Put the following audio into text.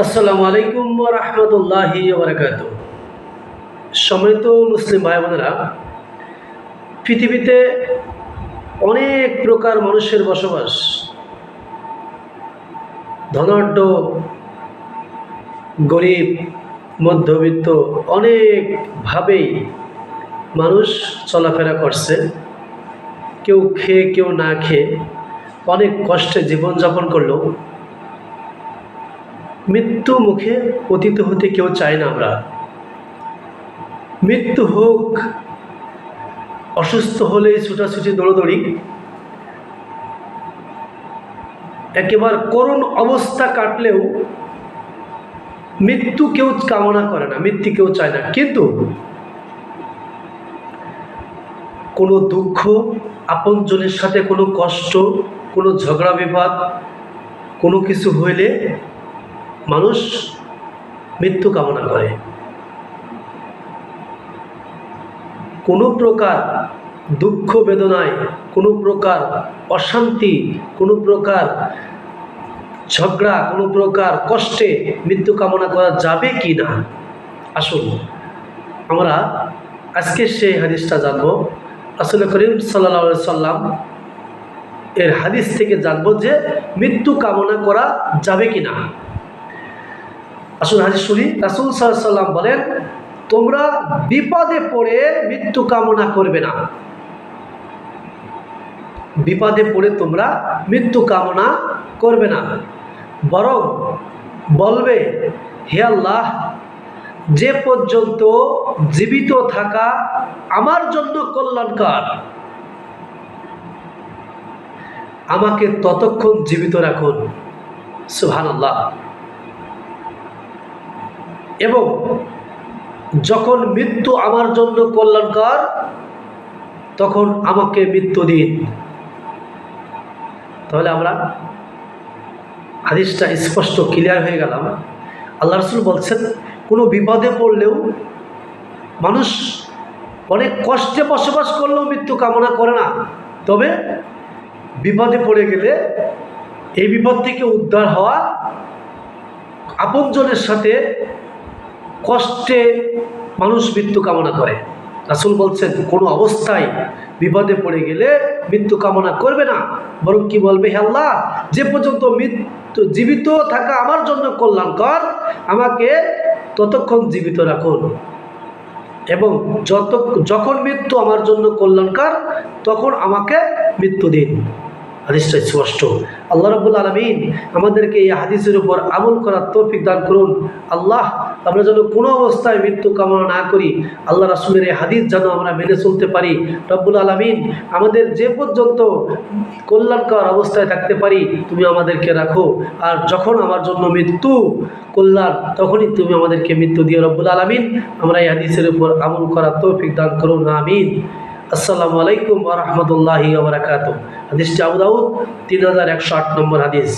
আসসালামু আলাইকুম ওয়া রাহমাতুল্লাহি ওয়া বারাকাতুহু। সম্মানিত মুসলিম ভাই বোনেরা, পৃথিবীতে অনেক প্রকার মানুষের বসবাস। ধনাঢ্য, গরিব, মধ্যবিত্ত অনেকভাবেই মানুষ চলাফেরা করছে। কেউ খেয়ে কেউ না খেয়ে অনেক কষ্টে জীবনযাপন করলেও মৃত্যু মুখে পতিত হতে কেউ চায় না। আমরা মৃত্যু হোক, অসুস্থ হলেই ছুটাছুটি দৌড়দৌড়ি, একেবারে করুণ অবস্থা কাটলেও মৃত্যু কেউ কামনা করে না, মৃত্যু কেউ চায় না। কিন্তু কোনো দুঃখ, আপনজনের সাথে কোনো কষ্ট, কোনো ঝগড়া বিবাদ, কোনো কিছু হইলে মানুষ মৃত্যু কামনা করে। কোনো প্রকার দুঃখ বেদনায়, কোনো প্রকার অশান্তি, কোনো প্রকার ঝগড়া, কোনো প্রকার কষ্টে মৃত্যু কামনা করা যাবে কি না? আসুন আমরা আজকে সেই হাদিসটা জানবো। রাসূল করিম সাল্লাল্লাহু আলাইহি সাল্লাম এর হাদিস থেকে জানবো যে মৃত্যু কামনা করা যাবে কি না। আসুন হাদিস শুনি। রাসূল সাল্লাল্লাহু আলাইহি সাল্লাম বলেন, তোমরা বিপদে পড়ে মৃত্যু কামনা করবে না। বিপদে পড়ে তোমরা মৃত্যু কামনা করবে না, বরং বলবে, হে আল্লাহ, যে পর্যন্ত জীবিত থাকা আমার জন্য কল্যাণকর, আমাকে ততক্ষণ জীবিত রাখুন। সুবহানাল্লাহ। এবং যখন মৃত্যু আমার জন্য কল্যাণকর, তখন আমাকে মৃত্যু দিন। তাহলে আমরা হাদিসটা স্পষ্ট ক্লিয়ার হয়ে গেলাম। আল্লাহ রাসূল বলছেন, কোনো বিপদে পড়লেও মানুষ অনেক কষ্টে বসবাস করলেও মৃত্যু কামনা করে না। তবে বিপদে পড়ে গেলে এই বিপদ থেকে উদ্ধার হওয়া, আপনজনের সাথে কষ্টে মানুষ মৃত্যু কামনা করে। রাসূল বলছেন, কোনো অবস্থায় বিপদে পড়ে গেলে মৃত্যু কামনা করবে না, বরং কি বলবে, হে আল্লাহ, যে পর্যন্ত জীবিত থাকা আমার জন্য কল্যাণকর, আমাকে ততক্ষণ জীবিত রাখুন। এবং যখন মৃত্যু আমার জন্য কল্যাণকর, তখন আমাকে মৃত্যু দিন। হাদিসটা স্পষ্ট। আল্লাহ রাব্বুল আলামিন আমাদেরকে এই হাদিসের উপর আমল করার তৌফিক দান করুন। আল্লাহ, আমরা যেন কোনো অবস্থায় মৃত্যু কামনা না করি। আল্লাহ রাসূলের এই হাদিস যেন আমরা মেনে চলতে পারি। রব্বুল আলামিন আমাদের যে পর্যন্ত কল্যাণকর অবস্থায় থাকতে পারি তুমি আমাদেরকে রাখো, আর যখন আমার জন্য মৃত্যু কল্যাণ, তখনই তুমি আমাদেরকে মৃত্যু দিও। রব্বুল আলামিন আমরা এই হাদিসের উপর আমল করার তৌফিক দান করুন। আমিন। আসসালামু আলাইকুম ওয়া রাহমাতুল্লাহি ওয়া বারাকাতুহু। হাদিসটি আবু দাউদ 3108 নম্বর হাদিস।